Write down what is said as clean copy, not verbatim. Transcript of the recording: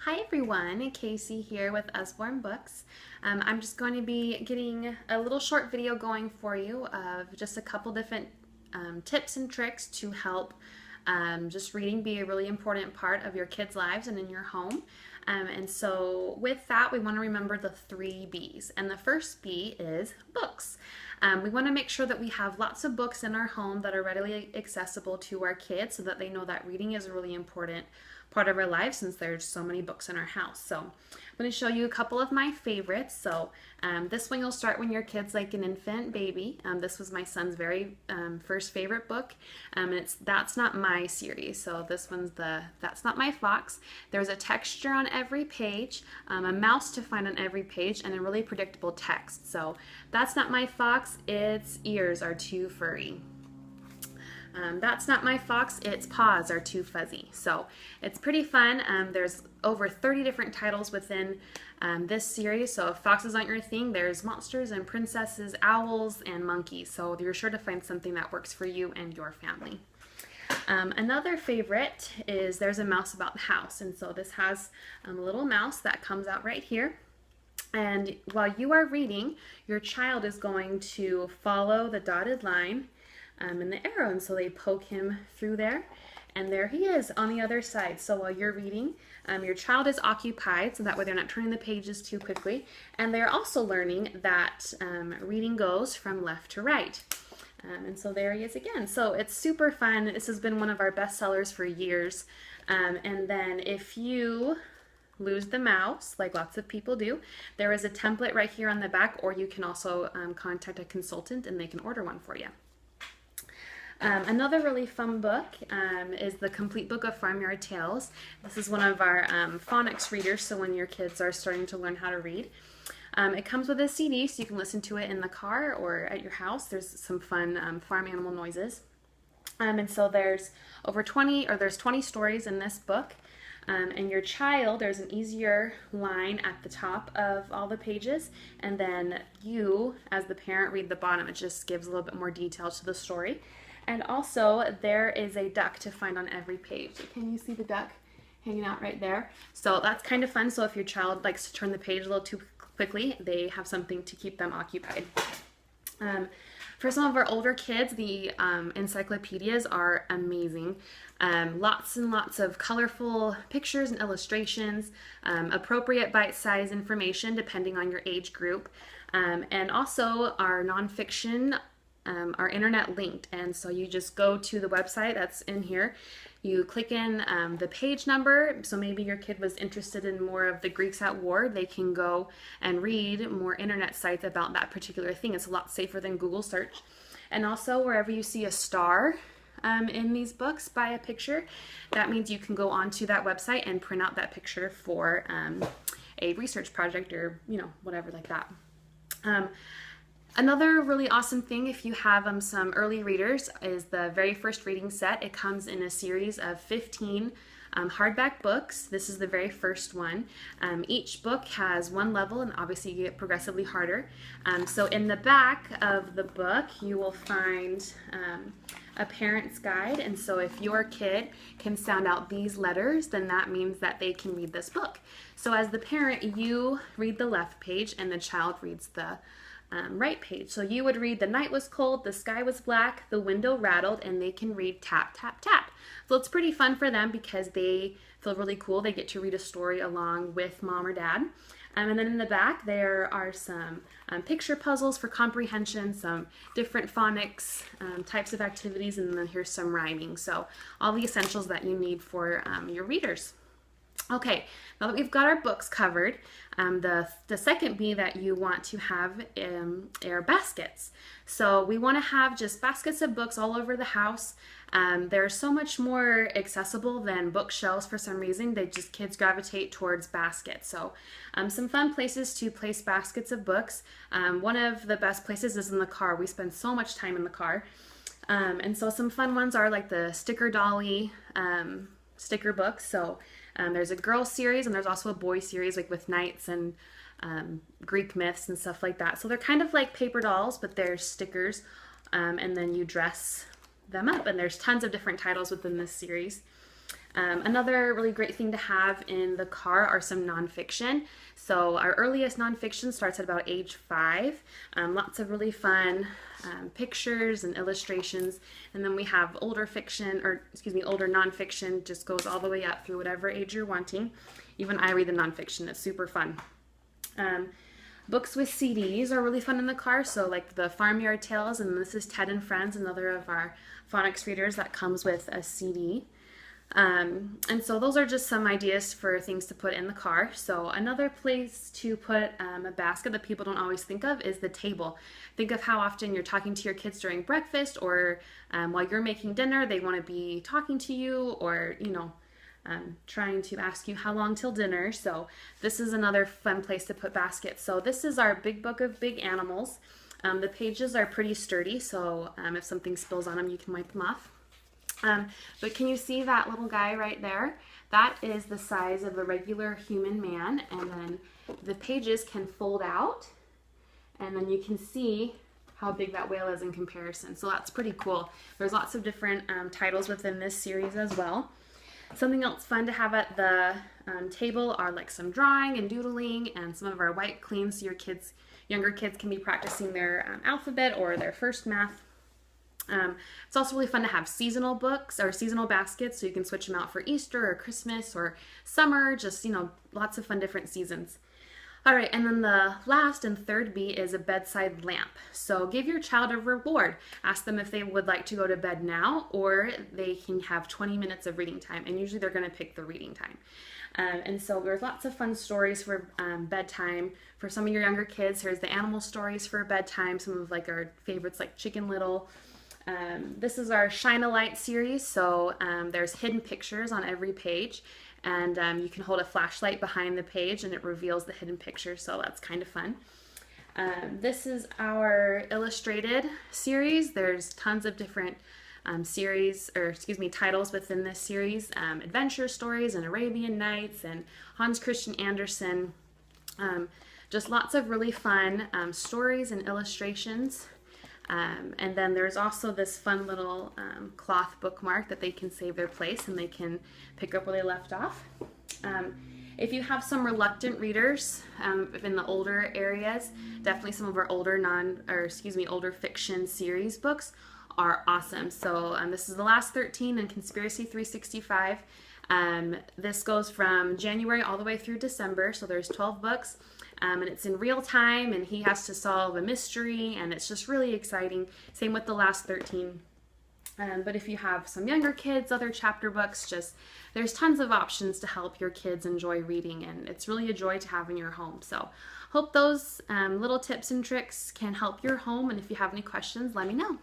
Hi everyone, Casey here with Usborne Books. I'm just going to be getting a little short video going for you of just a couple different tips and tricks to help just reading be a really important part of your kids' lives and in your home. And so with that, we want to remember the 3 B's. And the first B is books. We want to make sure that we have lots of books in our home that are readily accessible to our kids so that they know that reading is a really important part of our lives since there's so many books in our house. So I'm going to show you a couple of my favorites. So this one you'll start when your kid's like an infant baby. This was my son's very first favorite book. And it's That's Not My series. So this one's the That's Not My Fox. There's a texture on every page, a mouse to find on every page, and a really predictable text. So That's Not My Fox, its ears are too furry. That's Not My Fox, its paws are too fuzzy. So it's pretty fun. There's over 30 different titles within this series. So if foxes aren't your thing, there's monsters and princesses, owls, and monkeys. So you're sure to find something that works for you and your family. Another favorite is There's a Mouse About the House. And so this has a little mouse that comes out right here. And while you are reading, your child is going to follow the dotted line and the arrow, and so they poke him through there, and there he is on the other side. So while you're reading, your child is occupied, so that way they're not turning the pages too quickly, and they're also learning that reading goes from left to right. And so there he is again. So it's super fun. This has been one of our best sellers for years. And then if you lose the mouse, like lots of people do, there is a template right here on the back, or you can also contact a consultant and they can order one for you. Another really fun book is The Complete Book of Farmyard Tales. This is one of our phonics readers, so when your kids are starting to learn how to read. It comes with a CD, so you can listen to it in the car or at your house. There's some fun farm animal noises. And so there's 20 stories in this book. And your child, there's an easier line at the top of all the pages, and then you, as the parent, read the bottom. It just gives a little bit more detail to the story. And also, there is a duck to find on every page. Can you see the duck hanging out right there? So that's kind of fun. So if your child likes to turn the page a little too quickly, they have something to keep them occupied. For some of our older kids, the encyclopedias are amazing. Lots and lots of colorful pictures and illustrations, appropriate bite-sized information depending on your age group, and also our nonfiction are internet linked, and so you just go to the website that's in here. You click in the page number, so maybe your kid was interested in more of the Greeks at war. They can go and read more internet sites about that particular thing. It's a lot safer than Google search. And also, wherever you see a star in these books by a picture, that means you can go onto that website and print out that picture for a research project or whatever like that. Another really awesome thing, if you have some early readers, is the very first reading set. It comes in a series of 15 hardback books. This is the very first one. Each book has one level, and obviously you get progressively harder. So in the back of the book, you will find a parent's guide, and so if your kid can sound out these letters, then that means that they can read this book. So as the parent, you read the left page, and the child reads the right page. So you would read The night was cold, the sky was black, the window rattled, and they can read tap, tap, tap. So it's pretty fun for them because they feel really cool. They get to read a story along with mom or dad. And then in the back, there are some picture puzzles for comprehension, some different phonics types of activities, and then here's some rhyming. So all the essentials that you need for your readers. Okay, now that we've got our books covered, the second B that you want to have are baskets. So we want to have just baskets of books all over the house. They're so much more accessible than bookshelves for some reason. Kids gravitate towards baskets. So some fun places to place baskets of books. One of the best places is in the car. We spend so much time in the car. And so some fun ones are like the Sticker Dolly sticker books. So there's a girl series, and there's also a boy series, like with knights and Greek myths and stuff like that. So they're kind of like paper dolls, but they're stickers, and then you dress them up. And there's tons of different titles within this series. Another really great thing to have in the car are some nonfiction. So our earliest nonfiction starts at about age 5. Lots of really fun pictures and illustrations. And then we have older fiction, or excuse me, older nonfiction, just goes all the way up through whatever age you're wanting. Even I read the nonfiction, it's super fun. Books with CDs are really fun in the car, so like the Farmyard Tales, and this is Ted and Friends, another of our phonics readers that comes with a CD. And so those are just some ideas for things to put in the car. So another place to put a basket that people don't always think of is the table. Think of how often you're talking to your kids during breakfast, or while you're making dinner, they want to be talking to you, or trying to ask you how long till dinner. So this is another fun place to put baskets. So this is our big book of big animals. The pages are pretty sturdy, so if something spills on them, you can wipe them off. But can you see that little guy right there? That is the size of a regular human man, and then the pages can fold out, and then you can see how big that whale is in comparison. So that's pretty cool. There's lots of different titles within this series as well. Something else fun to have at the table are like some drawing and doodling and some of our wipe cleans, so your younger kids can be practicing their alphabet or their first math. It's also really fun to have seasonal books or seasonal baskets, so you can switch them out for Easter or Christmas or summer, just, lots of fun different seasons. All right, and then the last and third B is a bedside lamp. So give your child a reward. Ask them if they would like to go to bed now, or they can have 20 minutes of reading time, and usually they're going to pick the reading time. And so there's lots of fun stories for bedtime. For some of your younger kids, here's the animal stories for bedtime, some of like our favorites like Chicken Little. This is our Shine a Light series, so there's hidden pictures on every page, and you can hold a flashlight behind the page and it reveals the hidden picture, so that's kind of fun. This is our illustrated series. There's tons of different titles within this series. Adventure stories and Arabian Nights and Hans Christian Andersen. Just lots of really fun stories and illustrations. And then there's also this fun little cloth bookmark that they can save their place and they can pick up where they left off. If you have some reluctant readers in the older areas, definitely some of our older older fiction series books are awesome. So this is the last 13 in Conspiracy 365. This goes from January all the way through December, so there's 12 books. And it's in real time, and he has to solve a mystery, and it's just really exciting. Same with the last 13. But if you have some younger kids, other chapter books, there's tons of options to help your kids enjoy reading, and it's really a joy to have in your home. So hope those little tips and tricks can help your home, and if you have any questions, let me know.